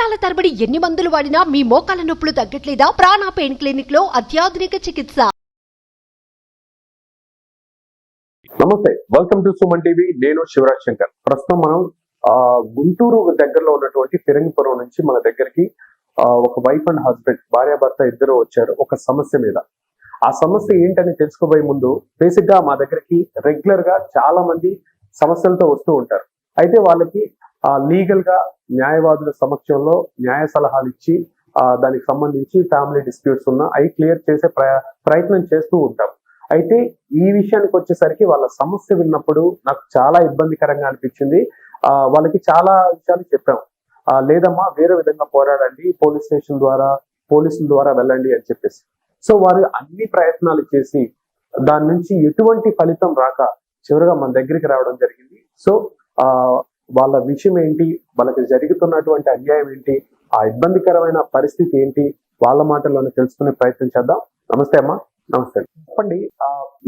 సంవత్సరాల తరబడి ఎన్ని మందులు వాడినా మీ మోకాల నొప్పులు తగ్గట్లేదా? ప్రాణ పెయిన్ క్లినిక్ లో అత్యాధునిక చికిత్స. నమస్తే, వెల్కమ్ టు సుమన్ టీవీ. నేను శివరాజ్ శంకర్. ప్రస్తుతం మనం గుంటూరు దగ్గరలో ఉన్నటువంటి ఫిరంగిపురం నుంచి మన దగ్గరికి ఒక వైఫ్ అండ్ హస్బెండ్, భార్యాభర్త ఇద్దరు వచ్చారు ఒక సమస్య మీద. ఆ సమస్య ఏంటని తెలుసుకోబోయే ముందు, బేసిక్ గా మా దగ్గరికి రెగ్యులర్ గా చాలా మంది సమస్యలతో వస్తూ ఉంటారు. అయితే వాళ్ళకి లీగల్ గా న్యాయవాదుల సమక్షంలో న్యాయ సలహాలు ఇచ్చి దానికి సంబంధించి ఫ్యామిలీ డిస్ప్యూట్స్ ఉన్నా అవి క్లియర్ చేసే ప్రయత్నం చేస్తూ ఉంటాం. అయితే ఈ విషయానికి వచ్చేసరికి వాళ్ళ సమస్య విన్నప్పుడు నాకు చాలా ఇబ్బందికరంగా అనిపించింది. వాళ్ళకి చాలా విషయాలు చెప్పాం. లేదమ్మా, వేరే విధంగా పోరాడండి, పోలీసుల ద్వారా వెళ్ళండి అని చెప్పేసి. సో వారు అన్ని ప్రయత్నాలు చేసి దాని నుంచి ఎటువంటి ఫలితం రాక చివరిగా మన దగ్గరికి రావడం జరిగింది. సో వాళ్ళ విషయం ఏంటి, వాళ్ళకి జరుగుతున్నటువంటి అన్యాయం ఏంటి, ఆ ఇబ్బందికరమైన పరిస్థితి ఏంటి, వాళ్ళ మాటల్లోనే తెలుసుకునే ప్రయత్నం చేద్దాం. నమస్తే అమ్మా. నమస్తే, చెప్పండి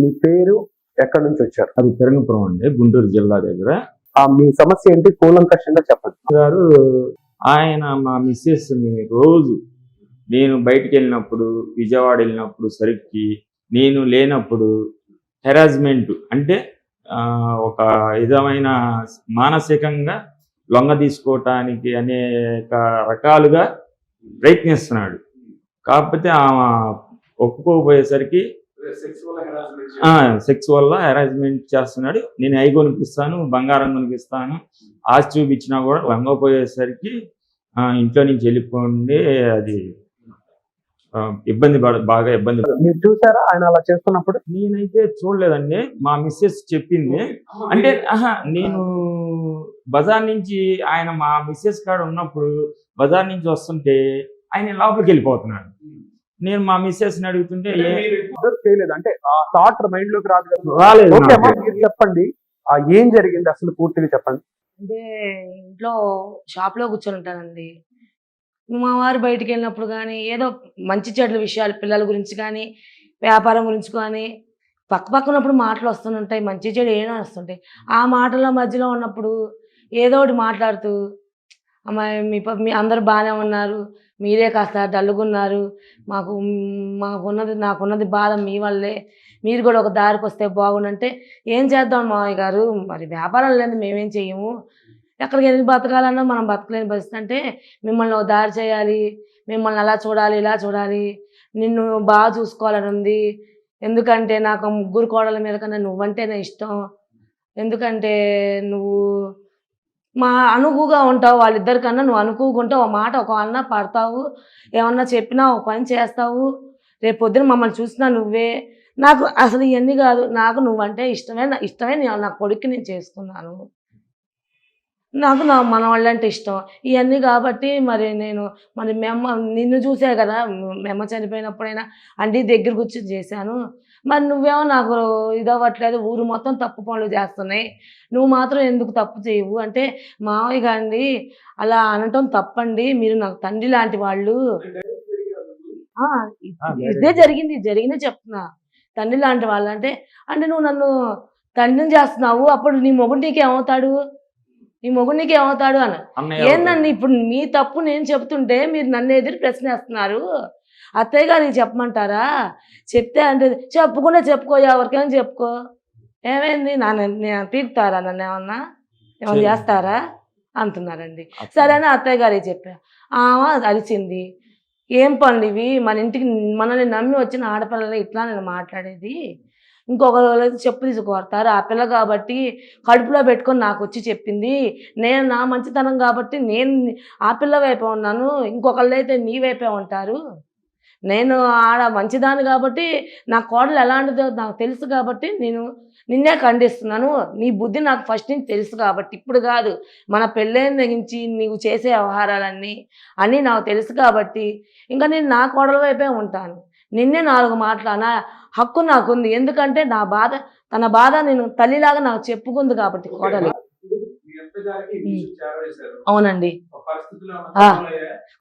మీ పేరు, ఎక్కడి నుంచి వచ్చారు? అది ఫిరంగిపురం అండి, గుంటూరు జిల్లా దగ్గర. మీ సమస్య ఏంటి కూలంకషంగా చెప్పండి. గారు, ఆయన మా మిస్సెస్ ని రోజు నేను బయటికి వెళ్ళినప్పుడు, విజయవాడ వెళ్ళినప్పుడు సరికి నేను లేనప్పుడు హెరాస్మెంట్ అంటే ఒక విధమైన మానసికంగా లొంగ తీసుకోవటానికి అనేక రకాలుగా ప్రయత్నిస్తున్నాడు. కాకపోతే ఆమె ఒప్పుకోపోయేసరికి సెక్స్ వల్ల హెరాస్మెంట్ చేస్తున్నాడు. నేను అయి కొనిపిస్తాను, బంగారం కొనిపిస్తాను, ఆస్తి చూపించినా కూడా లొంగపోయేసరికి ఇంట్లో నుంచి వెళ్ళిపోండి. అది బాగా ఇబ్బంది. మీరు చూసారా ఆయన అలా చేస్తున్నప్పుడు? నేనైతే చూడలేదండి, మా మిస్సెస్ చెప్పింది. అంటే నేను బజార్ నుంచి ఆయన మా మిస్సెస్ కాడ ఉన్నప్పుడు బజార్ నుంచి వస్తుంటే ఆయన లోపలికి వెళ్ళిపోతున్నాడు. నేను మా మిస్సెస్ ని అడుగుతుంటే చేయలేదు, అంటే థాట్ మైండ్ లోకి రాలేదు. మీరు చెప్పండి, ఏం జరిగింది అసలు పూర్తిగా చెప్పండి. అంటే ఇంట్లో షాప్ లో కూర్చొని ఉంటానండి. మా వారు బయటికి వెళ్ళినప్పుడు కానీ ఏదో మంచి చెడ్ల విషయాలు, పిల్లల గురించి కానీ వ్యాపారం గురించి కానీ పక్కనప్పుడు మాటలు వస్తుంటాయి, మంచి చెడు ఏమైనా వస్తుంటాయి. ఆ మాటల మధ్యలో ఉన్నప్పుడు ఏదో ఒకటి మాట్లాడుతూ, అమ్మాయి మీ అందరూ బాగానే ఉన్నారు, మీరే కాస్త డల్లుగున్నారు, నాకున్నది బాధ మీ వల్లే, మీరు కూడా ఒక దారికి వస్తే బాగుండంటే ఏం చేద్దాం మావయ్య గారు, మరి వ్యాపారం లేదు మేమేం చెయ్యము, ఎక్కడికి వెళ్ళి బతకాలన్నా మనం బతకలేని పరిస్థితి. అంటే మిమ్మల్ని ఒక దారి చేయాలి, మిమ్మల్ని అలా చూడాలి, ఇలా చూడాలి, నిన్ను బాగా చూసుకోవాలని ఉంది, ఎందుకంటే నాకు ముగ్గురు కోడల మీద కన్నా నువ్వంటేనే ఇష్టం, ఎందుకంటే నువ్వు మా అనుకుగా ఉంటావు, వాళ్ళిద్దరికన్నా నువ్వు అనుకుగా ఉంటావు, ఒక మాట ఒక అన్న పడతావు, ఏమన్నా చెప్పినా ఒక పని చేస్తావు, రేపు పొద్దున మమ్మల్ని చూసినా నువ్వే, నాకు అసలు ఇవన్నీ కాదు, నాకు నువ్వంటే ఇష్టమే నా కొడుక్కి నేను చేసుకున్నాను, నాకు నా మనవాళ్ళంటే ఇష్టం, ఇవన్నీ కాబట్టి మరి నేను నిన్ను చూసే కదా మెమ్మ చనిపోయినప్పుడైనా అండి దగ్గర కూర్చొని చేశాను, మరి నువ్వేమో నాకు ఇదవ్వట్లేదు, ఊరు మొత్తం తప్పు పనులు చేస్తున్నాయి, నువ్వు మాత్రం ఎందుకు తప్పు చేయవు అంటే, మావయ్య గాండి అలా అనటం తప్పండి, మీరు నాకు తండ్రి లాంటి వాళ్ళు. ఇదే జరిగింది చెప్తున్నా, తండ్రి లాంటి వాళ్ళు అంటే నువ్వు నన్ను తండ్రిని చేస్తున్నావు, అప్పుడు నీ మొగుడు నీకేమవుతాడు అన్న. ఏందండి ఇప్పుడు మీ తప్పు నేను చెప్తుంటే మీరు నన్ను ఎదురు ప్రశ్నిస్తున్నారు, అత్తయ్య గారికి చెప్పమంటారా, చెప్తే అంటే చెప్పుకుంటే చెప్పుకో, ఎవరికైనా చెప్పుకో, ఏమైంది నేను పీకుతారా, నన్ను ఏమన్నా చేస్తారా అంటున్నారండి. సరే అని అత్తయ్య గారికి చెప్పా. అరిచింది, ఏం పనులు ఇవి, మన ఇంటికి మనల్ని నమ్మి వచ్చిన ఆడపిల్లలు ఇట్లా నేను మాట్లాడేది, ఇంకొకరు చెప్పు తీసుకొడతారు, ఆ పిల్ల కాబట్టి కడుపులో పెట్టుకొని నాకు వచ్చి చెప్పింది, నేను నా మంచితనం కాబట్టి నేను ఆ పిల్ల వైపే ఉన్నాను, ఇంకొకళ్ళు అయితే నీ వైపే ఉంటారు, నేను ఆడ మంచిదాన్ని కాబట్టి నా కోడలు ఎలాంటిదో నాకు తెలుసు కాబట్టి నేను నిన్నే ఖండిస్తున్నాను, నీ బుద్ధి నాకు ఫస్ట్ నుంచి తెలుసు కాబట్టి, ఇప్పుడు కాదు మన పెళ్ళైన తెగించి నీవు చేసే వ్యవహారాలన్నీ నాకు తెలుసు కాబట్టి ఇంకా నేను నా కోడల వైపే ఉంటాను, నిన్నే 4 మాటలు హక్కు నాకుంది, ఎందుకంటే తన బాధ నేను తల్లిలాగా నాకు చెప్పుకుంది కాబట్టి కోడలు. అవునండి,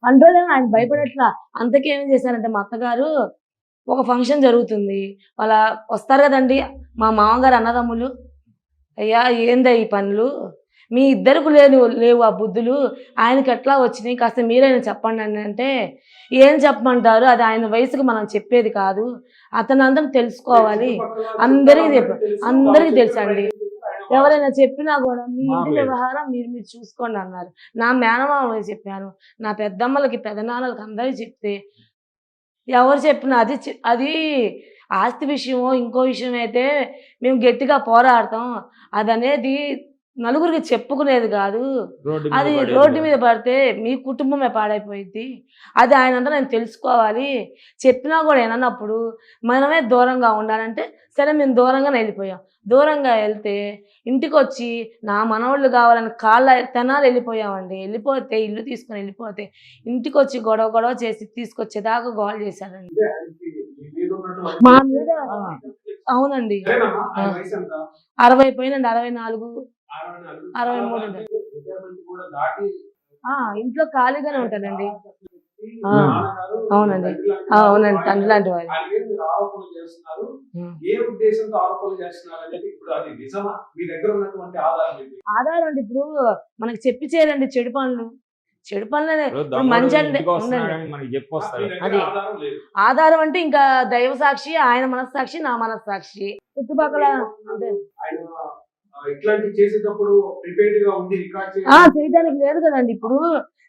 అంటే ఆయన భయపడట్లా. అంతకేం చేశారంటే మా అత్తగారు ఒక ఫంక్షన్ జరుగుతుంది, వస్తారు కదండి మా మామగారు అన్నదమ్ములు, అయ్యా ఏందా ఈ పనులు, మీ ఇద్దరికి లేవు ఆ బుద్ధులు, ఆయనకి ఎట్లా వచ్చినాయి కాస్త మీరైనా చెప్పండి అని అంటే ఏం చెప్పమంటారు, అది ఆయన వయసుకు మనం చెప్పేది కాదు, అతను అందరం తెలుసుకోవాలి, అందరికీ తెలుసండి, ఎవరైనా చెప్పినా కూడా మీ ఇంటి వ్యవహారం మీరు చూసుకోండి అన్నారు. నా మేనమామకి చెప్పాను, నా పెద్దమ్మలకి పెదనాన్నలకి అందరికీ చెప్తే ఎవరు చెప్పినా అది ఆస్తి విషయమో ఇంకో విషయం అయితే మేము గట్టిగా పోరాడతాం, అది అనేది నలుగురికి చెప్పుకునేది కాదు, అది రోడ్డు మీద పడితే మీ కుటుంబమే పాడైపోయింది, అది ఆయనంతా నేను తెలుసుకోవాలి, చెప్పినా కూడా ఏనన్నప్పుడు మనమే దూరంగా ఉండాలంటే సరే మేము దూరంగానే వెళ్ళిపోయాం. దూరంగా వెళ్తే ఇంటికి వచ్చి నా మనవాళ్ళు కావాలని తెనాలు వెళ్ళిపోయామండి. వెళ్ళిపోతే ఇల్లు తీసుకొని వెళ్ళిపోతే ఇంటికి వచ్చి గొడవ చేసి తీసుకొచ్చేదాకా గోల చేశారండి మా మీద. అవునండి 60 పోయినండి, 64 63. ఇంట్లో ఖాళీగానే ఉంటానండి. అవునండి అవునండి తండ్రి లాంటి వారు. ఆధారం అండి ఇప్పుడు మనకి చెప్పి చేయరండి చెడు పనులు మంచి అది ఆధారం అంటే ఇంకా దైవ సాక్షి, ఆయన మనస్సాక్షి, నా మనస్సాక్షి, చుట్టుపక్కల చేయడానికి లేదు కదండి. ఇప్పుడు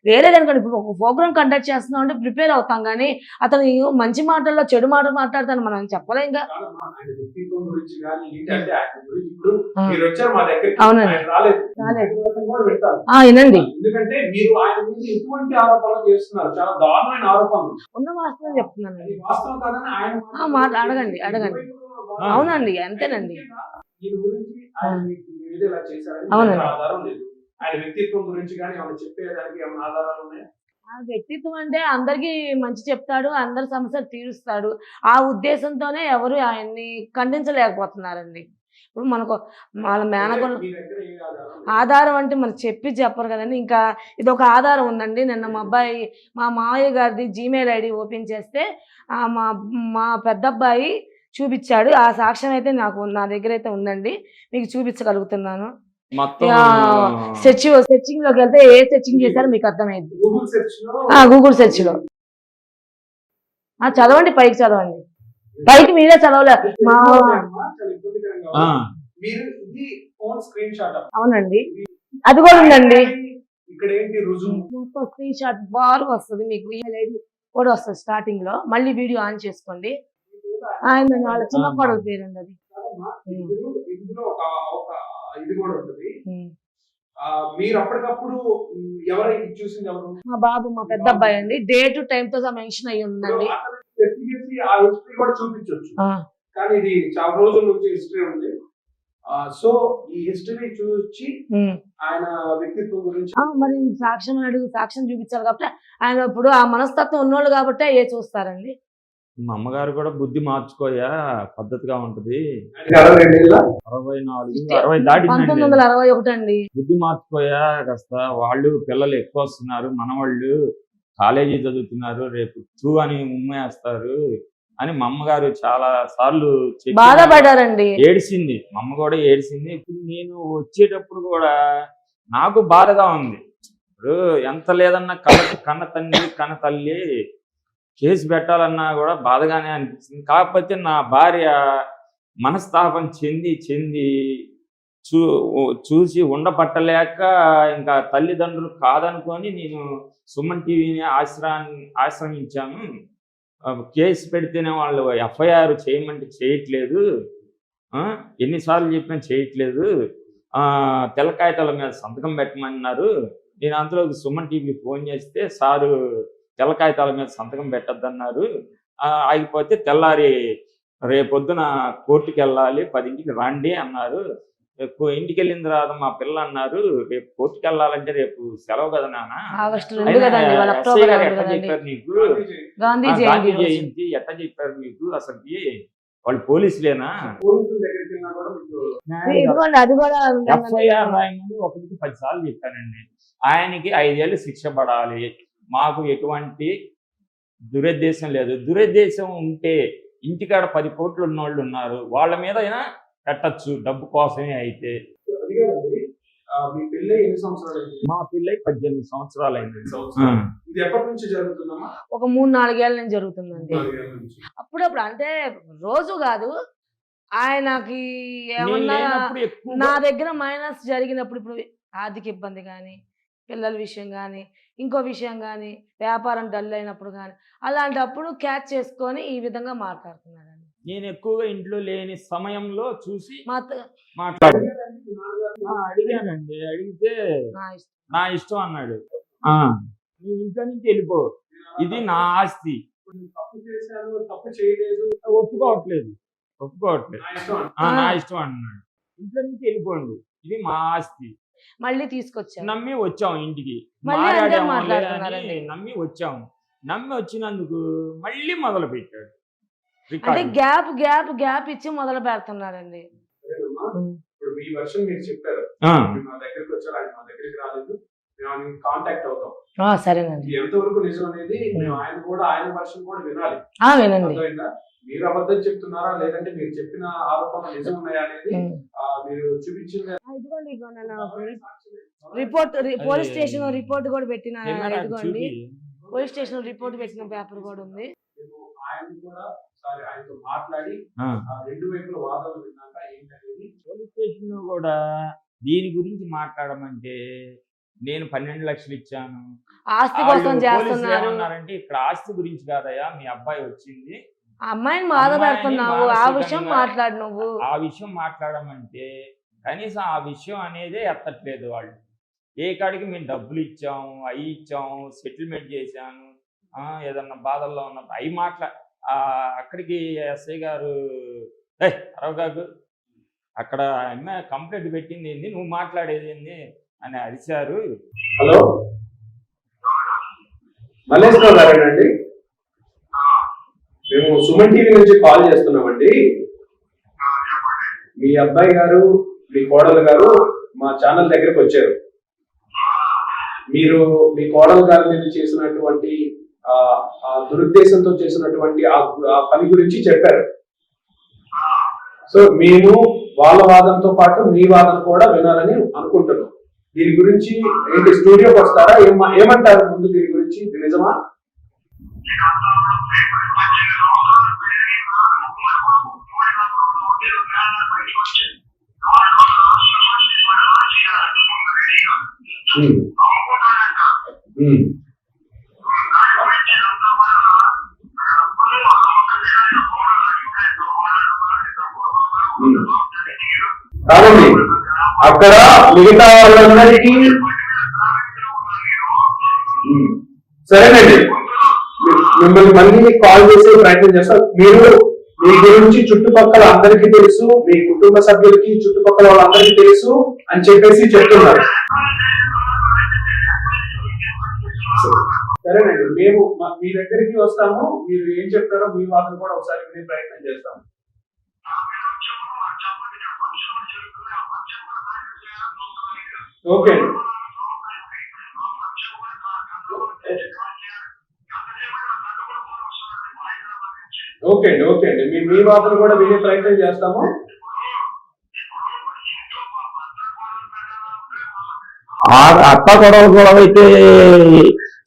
వేరే కనుక ఇప్పుడు ఒక ప్రోగ్రామ్ కండక్ట్ చేస్తున్నాం అంటే ప్రిపేర్ అవుతాం, కానీ అతను మంచి మాటల్లో చెడు మాటలు మాట్లాడతాను మనం చెప్పలేం. ఇంకా అవునండి వినండి, ఉన్న వాస్తవం చెప్తున్నానండి, అడగండి. అవునండి అంతేనండి. అవునండి ఆ వ్యక్తిత్వం అంటే అందరికీ మంచి చెప్తాడు, అందరి సమస్యలు తీరుస్తాడు, ఆ ఉద్దేశంతోనే ఎవరు ఆయన్ని ఖండించలేకపోతున్నారండి. ఇప్పుడు మనకు వాళ్ళ మేనగోళ్ళు ఆధారం అంటే మనకు చెప్పరు కదండి. ఇంకా ఇది ఒక ఆధారం ఉందండి. నిన్న మా మావయ్య గారిది జీమెయిల్ ఐడి ఓపెన్ చేస్తే మా పెద్దబ్బాయి చూపించాడు. ఆ సాక్ష్యం అయితే నా దగ్గర అయితే ఉందండి, మీకు చూపించగలుగుతున్నాను. సెర్చింగ్ లోకి వెళ్తే ఏ సెర్చింగ్ చేశారో మీకు అర్థమైంది. గూగుల్ సెర్చ్ లో చదవండి, పైకి చదవండి, పైకి మీరే చదవలే. అవునండి అది కూడా ఉందండి, స్క్రీన్ షాట్ బాగా వస్తుంది మీకు, ఈమెయిల్ ఐడి కూడా వస్తుంది స్టార్టింగ్ లో. మళ్ళీ వీడియో ఆన్ చేసుకోండి. ఆయన వాళ్ళ చిన్న కోడల పేరండి అది. మీరు అప్పటికప్పుడు మా బాబు, మా పెద్ద అబ్బాయి అండి. డేట్ టైం తో మెన్షన్ అయ్యి ఉందండి. చూపించవచ్చు, కానీ ఇది చాలా రోజుల నుంచి హిస్టరీ ఉంది. సో ఈ హిస్టరీ చూసి ఆయన వ్యక్తిత్వం గురించి మరి సాక్ష్యం చూపించాలి కాబట్టి ఆయన ఇప్పుడు ఆ మనస్తత్వం ఉన్నోళ్ళు కాబట్టి ఏ చూస్తారండి. మా అమ్మగారు కూడా బుద్ధి మార్చుకోయా, పద్ధతిగా ఉంటది. 60 దాటి 1961 అండి. బుద్ధి మార్చుకోయా కాస్త, వాళ్ళు పిల్లలు ఎక్కువ వస్తున్నారు, మనవాళ్ళు కాలేజీ చదువుతున్నారు, రేపు ట్రూ అని ఉమ్మేస్తారు అని మా అమ్మగారు చాలా సార్లు బాధపడ్డారండి, ఏడిసింది. మా అమ్మ కూడా ఏడిసింది. ఇప్పుడు నేను వచ్చేటప్పుడు కూడా నాకు బాధగా ఉంది. ఇప్పుడు ఎంత లేదన్నా కన్న తల్లి కేసు పెట్టాలన్నా కూడా బాధగానే అనిపిస్తుంది. కాకపోతే నా భార్య మనస్తాపం చెంది చూసి ఉండపట్టలేక ఇంకా తల్లిదండ్రులు కాదనుకొని నేను సుమన్ టీవీని ఆశ్రయించాను. కేసు పెడితేనే వాళ్ళు ఎఫ్ఐఆర్ చేయమంటే చేయట్లేదు, ఎన్నిసార్లు చెప్పినా చేయట్లేదు, తెల్ల కాగితాల మీద సంతకం పెట్టమన్నారు. నేను అందులో సుమన్ టీవీకి ఫోన్ చేస్తే సారు తెల్ల కాగితాల మీద సంతకం పెట్టద్దన్నారు, ఆగిపోతే తెల్లారి రేపొద్దున కోర్టుకి వెళ్ళాలి, 10ంటికి రండి అన్నారు. ఇంటికి వెళ్ళిన తర్వాత మా పిల్ల అన్నారు, రేపు కోర్టుకి వెళ్ళాలంటే రేపు సెలవు కదా నాన్న, ఎస్ఐ గారు ఎట్లా చెప్పారు నీకు, గాంధీ జయంతి ఎట్లా చెప్పారు మీకు, అసలు వాళ్ళు పోలీసులేనా, ఎఫ్ఐఆర్ రాయమని 1కి 10 సార్లు చెప్పానండి. ఆయనకి 5 ఏళ్ళు శిక్ష పడాలి, మాకు ఎటువంటి దురుద్దేశం లేదు. దురుద్దేశం ఉంటే ఇంటికాడ 10 కోట్లు ఉన్నోళ్ళు ఉన్నారు, వాళ్ళ మీద అయినా పెట్టచ్చు, డబ్బు కోసమే. అయితే మీ పెళ్ళి ఎన్ని సంవత్సరాలు అయింది? మా పిల్లకి 18 సంవత్సరాలు అయింది. ఇది ఎప్పటి నుంచి జరుగుతుందమ్మా? ఒక 3-4 ఏళ్ళ నుంచి జరుగుతుందండి. 4 ఏళ్ల నుంచి. అప్పుడప్పుడు అంటే రోజు కాదు, ఆయనకి నేను ఏమన్నా లేనప్పుడు ఎక్కువగా నా దగ్గర మైనస్ జరిగినప్పుడు, ఇప్పుడు ఆర్థిక ఇబ్బంది కానీ, పిల్లల విషయం కానీ, ఇంకో విషయం కానీ, వ్యాపారం డల్ అయినప్పుడు కానీ, అలాంటప్పుడు క్యాచ్ చేసుకొని ఈ విధంగా మాట్లాడుతున్నాడండి. నేను ఎక్కువగా ఇంట్లో లేని సమయంలో చూసి మా మాట్లాడాను. అడిగానండి, అడిగితే నా ఇష్టం. నా ఇష్టం అన్నాడు. నీ ఇంట్లో నుంచి వెళ్ళిపో, ఇది నా ఆస్తి. తప్పు చేశాను, తప్పు చేయలేదు, ఒప్పుకోవట్లేదు. నా ఇష్టం అంట. నా ఇష్టం అన్నాడు. ఇంట్లో నుంచి వెళ్ళిపోండి, ఇది మా ఆస్తి. మళ్ళీ తీసుకొచ్చాను. నమ్మి వచ్చాము ఇంటికి, మళ్ళీ అందరూ మాట్లాడాము మాట్లాడుతున్నారండి. నమ్మి వచ్చాము. నమ్మి వచ్చినందుకు మళ్ళీ మొదలు పెట్టాడు అంటే రికార్డింగ్. గ్యాప్ ఇచ్చి మొదలు పెడుతున్నారండి. సరేనమ్మా, ఇప్పుడు మీ వర్షన్ మీరు చెప్పారు. మీరు మా దగ్గరికి వచ్చారు, ఆయన మా దగ్గరికి రాలేదు, మేము కాంటాక్ట్ అవుతాం. సరేనండి. ఇది ఎంతవరకు నిజం అనేది మేము ఆయన వర్షన్ కూడా వినాలి. వినండి. అర్థమైందా? మీరు అబద్ధం చెప్తున్నారా లేదంటే మీరు చెప్పిన ఆరోపణలు నిజం ఉన్నాయా అనేది మీరు చూపించింది. రిపోర్ట్ పోలీస్ స్టేషన్ రిపోర్ట్ కూడా పెట్టిన, ఇదిగోండి చూపి. పోలీస్ స్టేషన్ రిపోర్ట్ పెట్టిన పేపర్ కూడా ఉంది. ఆయన కూడా ఒకసారి ఆయనతో మాట్లాడి రెండు వైపుల వాదనలు విన్నాక ఏంటనేది. పోలీస్ స్టేషన్ లో కూడా దీని గురించి మాట్లాడమంటే నేను 12 లక్షలు ఇచ్చాను, ఆస్తి కోసం చేస్తున్నారు. ఏమన్నారంటే ఇక్కడ ఆస్తి గురించి కాదయ్యా, మీ అబ్బాయి వచ్చింది, ఆ అమ్మాయిని బాధ పెడుతున్నావు, ఆ విషయం మాట్లాడు నువ్వు. ఆ విషయం మాట్లాడమంటే కనీసం ఆ విషయం అనేదే ఎత్తట్లేదు వాళ్ళు. ఏ కాడికి మేము డబ్బులు ఇచ్చాము, అవి ఇచ్చాము, సెటిల్మెంట్ చేశాను, ఏదన్నా బాధల్లో ఉన్నప్పుడు అవి అక్కడికి ఎస్ఐ గారు అరవగాకు అక్కడ అమ్మాయి కంప్లైంట్ పెట్టింది ఏంది, నువ్వు మాట్లాడేది ఏంది అని అరిచారు. హలో, మల్లేశ్వరరావు గారేనండి? మేము సుమన్ టీవీ నుంచి కాల్ చేస్తున్నామండి. మీ అబ్బాయి గారు, మీ కోడలు గారు మా ఛానల్ దగ్గరకు వచ్చారు. మీరు మీ కోడలు గారి మీద చేసినటువంటి దురుద్దేశంతో చేసినటువంటి ఆ పని గురించి చెప్పారు. సో మేము వాళ్ళ వాదనతో పాటు మీ వాదన కూడా వినాలని అనుకుంటున్నాం. దీని గురించి ఏంటి, స్టూడియోకి వస్తారా? ఏమంటారు ముందు దీని గురించి? ఇది నిజమా? కాదండి, అక్కడ మిగతా వాళ్ళందరికీ సరేనండి, మిమ్మల్ని మళ్ళీ కాల్ చేసే ప్రయత్నం చేస్తారు. మీరు మీ గురించి చుట్టుపక్కల అందరికీ తెలుసు, మీ కుటుంబ సభ్యులకి చుట్టుపక్కల వాళ్ళందరికీ తెలుసు అని చెప్పేసి చెప్తున్నారు. సరేనండి, మేము మీ దగ్గరికి వస్తాము. మీరు ఏం చెప్తారో మీ వాదన కూడా ఒకసారి వినే ప్రయత్నం చేస్తాము. ఓకే అండి, ఓకే అండి, మీ వాదన కూడా వినే ప్రయత్నం చేస్తాము. అత్త గొడవ అయితే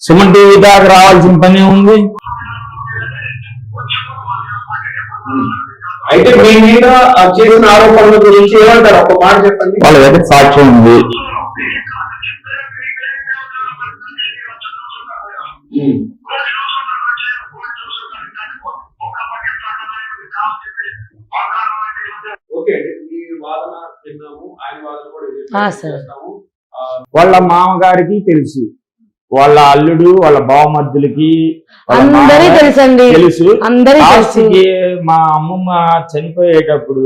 సుమన్ టీవీ దాకా రావాల్సిన పని ఉంది. అయితే మీ మీద చేసిన ఆరోపణల గురించి ఏమంటారు? ఒక మాట చెప్పండి. వాళ్ళ దగ్గర సాక్ష్యం ఉంది. ఓకే అండి, మీ వాదన విన్నాము, ఆయన వాదన కూడా చేస్తాము. వాళ్ళ మామగారికి తెలుసు, వాళ్ళ అల్లుడు, వాళ్ళ బావమద్దులకి అందరికీ తెలుసండి, తెలుసు. అందరికీ తెలుసు. మా అమ్మమ్మ చనిపోయేటప్పుడు,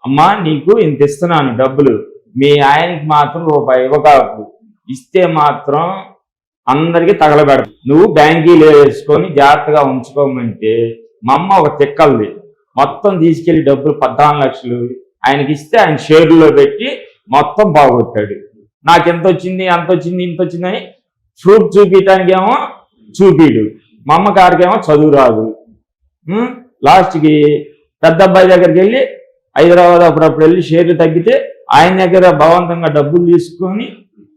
అమ్మా నీకు ఇంత ఇస్తున్నాను డబ్బులు, మీ ఆయనకి మాత్రం రూపాయి ఇవ్వకాకు, ఇస్తే మాత్రం అందరికి తగలబెడదు, నువ్వు బ్యాంకీలో వేసుకొని జాగ్రత్తగా ఉంచుకోమంటే మా అమ్మ ఒక తిక్కల్ది మొత్తం తీసుకెళ్లి డబ్బులు 14 లక్షలు ఆయనకి ఇస్తే ఆయన షేర్లో పెట్టి మొత్తం బాగొట్టాడు. నాకు ఎంత వచ్చింది, అంత వచ్చింది, ఇంత వచ్చిందని ప్రూఫ్ చూపించడానికి ఏమో చూపిడు, మా అమ్మగారికేమో చదువు రాదు. లాస్ట్కి పెద్ద అబ్బాయి దగ్గరికి వెళ్ళి హైదరాబాద్ అప్పుడప్పుడు వెళ్ళి షేర్లు తగ్గితే ఆయన దగ్గర బలవంతంగా డబ్బులు తీసుకొని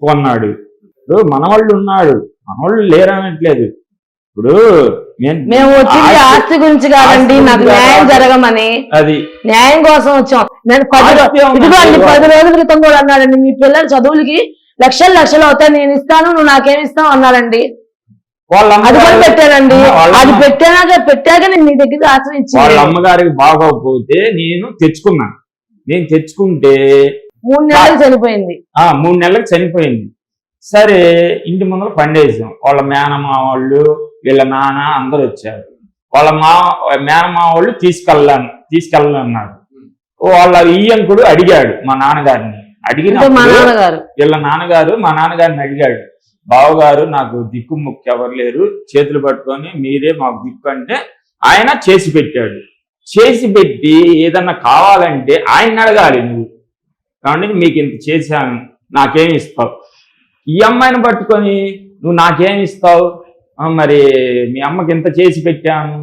కొన్నాడు. ఇప్పుడు మనవాళ్ళు ఉన్నాడు, మనవాళ్ళు లేరనట్లేదు. ఇప్పుడు మేము వచ్చింది ఆస్తి గురించి కాదండి, నాకు న్యాయం జరగమని, అది న్యాయం కోసం వచ్చాం. నేను 10 రోజుల క్రితం కూడా అన్నాడండి, మీ పిల్లల చదువులకి లక్షలు అవుతాయి, నేను ఇస్తాను, నువ్వు నాకేమి ఇస్తావు అన్నాడండి. అది కూడా పెట్టానండి. అది పెట్టాక నేను మీ దగ్గర ఆశ్రయించి వాళ్ళ అమ్మగారికి బాగోకపోతే నేను తెచ్చుకుంటే 3 నెలలకు చనిపోయింది. 3 నెలలకు చనిపోయింది. సరే, ఇంటి ముందర పండేసాం. వాళ్ళ మేనమా వాళ్ళు, వీళ్ళ నాన్న అందరూ వచ్చారు. వాళ్ళ మేనమా వాళ్ళు తీసుకెళ్ళన్నారు. వాళ్ళ ఈయంకుడు అడిగాడు మా నాన్నగారిని. అడిగినప్పుడు వీళ్ళ నాన్నగారు మా నాన్నగారిని అడిగాడు, బావగారు నాకు దిక్కు ముక్కు ఎవరు లేరు, చేతులు పట్టుకొని మీరే మాకు దిక్కు అంటే ఆయన చేసి పెట్టాడు. చేసి పెట్టి ఏదన్నా కావాలంటే ఆయన అడగాలి, నువ్వు కాబట్టి మీకు ఇంత చేశాను, నాకేమి ఇస్తావు? ఈ అమ్మాయిని పట్టుకొని నువ్వు నాకేమి ఇస్తావు, మరి మీ అమ్మకి ఇంత చేసి పెట్టాను.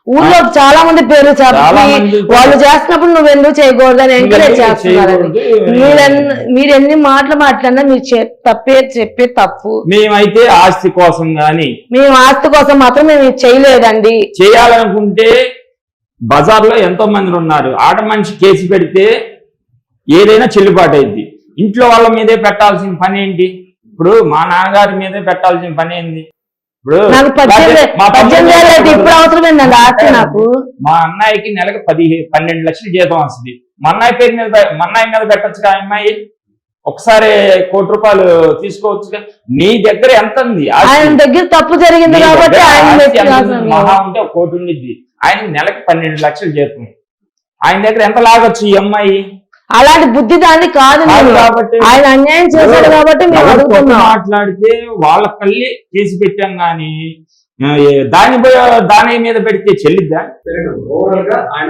ఊళ్ళో చాలా మంది పేర్లు చెప్పి వాళ్ళు చేస్తున్నప్పుడు నువ్వు ఎందుకు చేయకూడదని ఎంకరేజ్ చేస్తున్నారండి. మీరు ఎన్ని మాటలు మాట్లాడినా మీరు చెప్పే తప్పు. మేమైతే ఆస్తి కోసం గాని, మేము ఆస్తి కోసం మాత్రం మేము చేయలేదండి. చేయాలనుకుంటే బజార్లో ఎంతో మంది ఉన్నారు. ఆట మనిషి కేసు పెడితే ఏదైనా చెల్లుబాటు అయింది. ఇంట్లో వాళ్ళ మీదే పెట్టాల్సిన పని ఏంటి? ఇప్పుడు మా నాన్నగారి మీదే పెట్టాల్సిన పని ఏంది? ఇప్పుడు ఇప్పుడు అవసరమేందండి ఆస్తి నాకు. మా అన్నయ్యకి నెలకు 12 లక్షల జీతం వస్తుంది. మా అన్నయ్య మీద పెట్టచ్చు ఆ అమ్మాయి. ఒకసారి 1 కోటి రూపాయలు తీసుకోవచ్చుగా. నీ దగ్గర ఎంత ఉంది? ఆయన దగ్గర తప్పు జరిగింది కాబట్టి మహా ఉంటే 1 కోటి ఉండిద్ది. ఆయన నెలకు 12 లక్షల జీతం. ఆయన దగ్గర ఎంత లాగొచ్చు ఈ అమ్మాయి? అలాంటి బుద్ధి దాన్ని కాదు కాబట్టి, ఆయన అన్యాయం చేశాడు కాబట్టి మేము అడుగుతున్నాం. మాట్లాడితే వాళ్ళ కళ్ళే చేసి పెట్టాం గాని దాని మీద పెడితే చెల్లిద్దా? ఓవరాల్ గా ఆయన